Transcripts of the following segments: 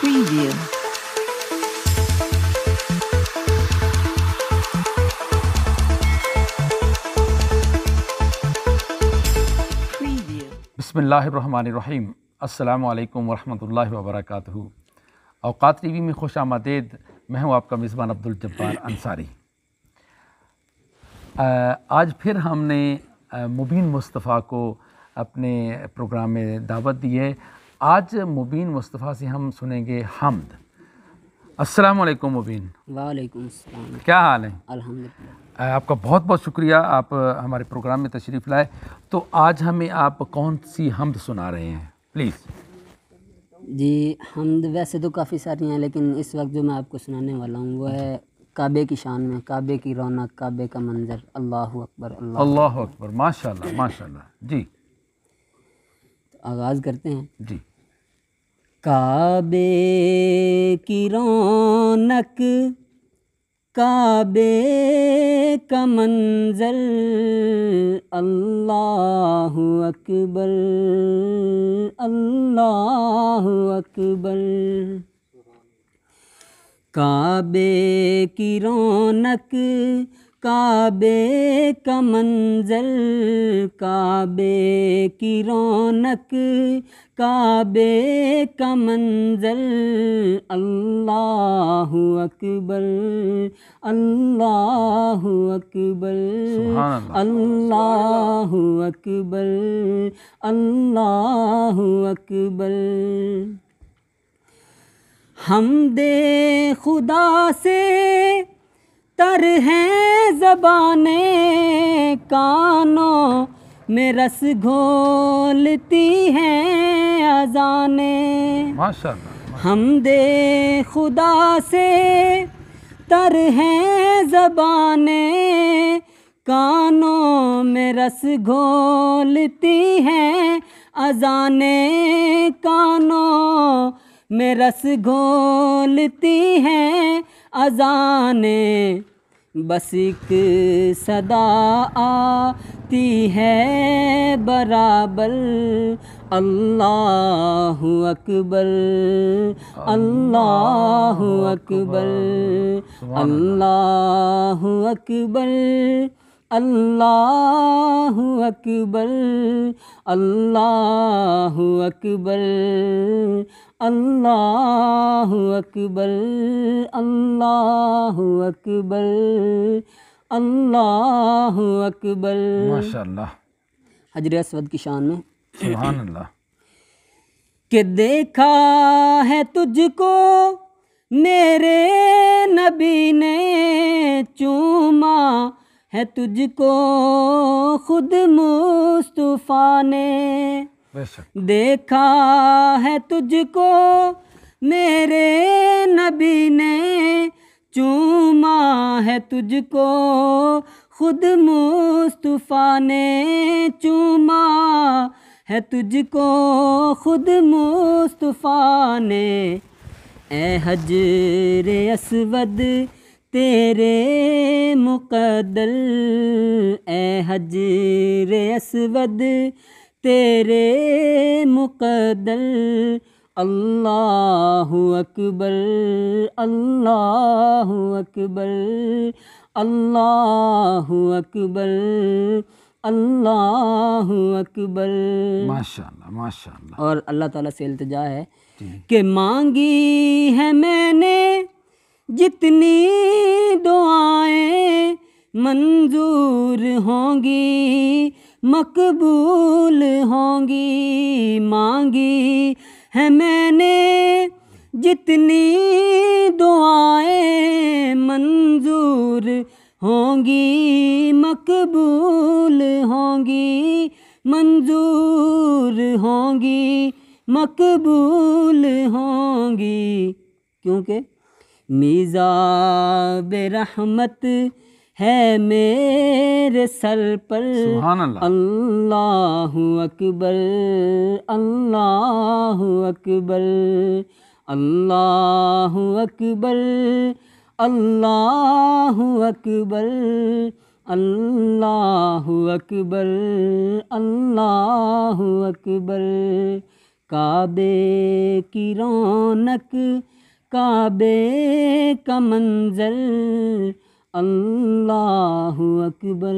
Preview. Preview. بسم اللہ الرحمن الرحیم. السلام علیکم ورحمۃ اللہ وبرکاتہ. اوقات ٹی وی میں خوش آمدید. میں ہوں آپ کا میزبان عبدالجبار انصاری. آج پھر ہم نے مبین مصطفیٰ کو اپنے پروگرام میں دعوت دی ہے. آج مبین مصطفیٰ سے ہم سنیں گے حمد. السلام علیکم مبین. وعلیکم السلام. کیا حال ہے؟ الحمدللہ. آپ کا بہت بہت شکریہ، آپ ہمارے پروگرام میں تشریف لائے. تو آج ہمیں آپ کون سی حمد سنا رہے ہیں پلیز؟ جی حمد ویسے تو کافی ساری ہیں، لیکن اس وقت جو میں آپ کو سنانے والا ہوں وہ ہے کعبے کی شان میں، کعبے کی رونق، کعبے کا منظر. اللہ اکبر. اللہ اکبر. ماشاء اللہ ماشاء اللہ. جی آغاز کرتے ہیں. جی. کعبے کی رونق، کعبے کا منظر، اللہ اکبر اللہ اکبر. کعبے کی رونق، کعبے کا منظر، کعبے کی رونق، کعبے کا منظر، اللہ اکبر اللہ اکبر سبحان اللہ. اللہ اکبر اللہ اکبر. حمد خدا سے تر ہیں زبانیں، کانوں میں رس گھولتی ہیں اذانیں. ماشاء اللہ. حمد خدا سے تر ہیں زبانیں، کانوں میں رس گھولتی ہیں اذانیں، کانوں میں رس گھولتی ہیں اذانیں. بس ایک صدا آتی ہے برابر، اللہ اکبر اللہ اکبر اللہ اکبر اللہ اکبر اللہ اکبر اللہ اکبر اللہ اکبر اللہ اکبر. ماشاء اللہ. حجر اسود کی شان میں. سبحان اللہ. کہ دیکھا ہے تجھ کو میرے نبی نے، چوما ہے تجھ کو خود مصطفیٰ نے. بے شک. دیکھا ہے تجھ کو میرے نبی نے، چوما ہے تجھ کو خود مصطفیٰ نے، چوما ہے تجھ کو خود مصطفیٰ نے. اے حجر اسود تیرے مقدر، اے حجر اسود تیرے مقدر، اللہ اکبر اللہ اکبر اللہ اکبر اللہ اکبر. ماشاء اللہ ماشاء اللہ. اور اللہ تعالیٰ سے التجا ہے کہ مانگی ہے میں نے جتنی دعائیں، منظور ہوں گی مقبول ہوں گی. مانگی ہے میں نے جتنی دعائیں، منظور ہوں گی مقبول ہوں گی، منظور ہوں گی مقبول ہوں گی. کیونکہ میزاب رحمت ہے میرے سر پر. سبحان اللہ. اللہ اکبر اللہ اکبر اللہ اکبر اللہ اکبر اللہ اکبر اللہ اکبر. کعبے کی رونق کعبے کا منظر اللہ اکبر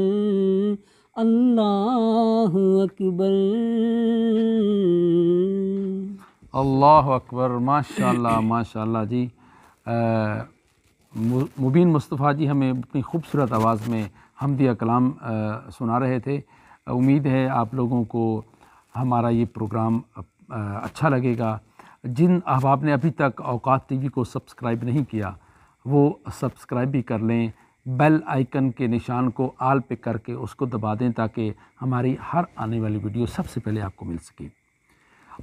اللہ اکبر اللہ اکبر، ماشاء اللہ جی۔ مبین مصطفیٰ جی ہمیں اپنی خوبصورت آواز میں حمدیہ کلام سنا رہے تھے۔ امید ہے آپ لوگوں کو ہمارا یہ پروگرام اچھا لگے گا۔ جن احباب نے ابھی تک اوقات ٹی وی کو سبسکرائب نہیں کیا وہ سبسکرائب بھی کر لیں، بیل آئیکن کے نشان کو آل پہ کر کے اس کو دبا دیں تاکہ ہماری ہر آنے والی ویڈیو سب سے پہلے آپ کو مل سکے،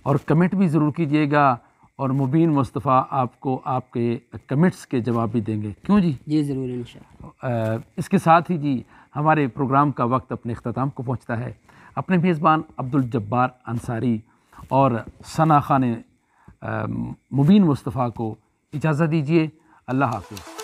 اور کمنٹ بھی ضرور کیجئے گا، اور مبین مصطفیٰ آپ کو آپ کے کمنٹس کے جواب بھی دیں گے، کیوں جی؟ جی ضرور انشاءاللہ۔ اس کے ساتھ ہی جی ہمارے پروگرام کا وقت اپنے اختتام کو پہنچتا ہے۔ اپنے میزبان عبدالجبار انصاری اور ثنا خان مبین مصطفیٰ کو اجازت دیجیے۔ اللہ حافظ۔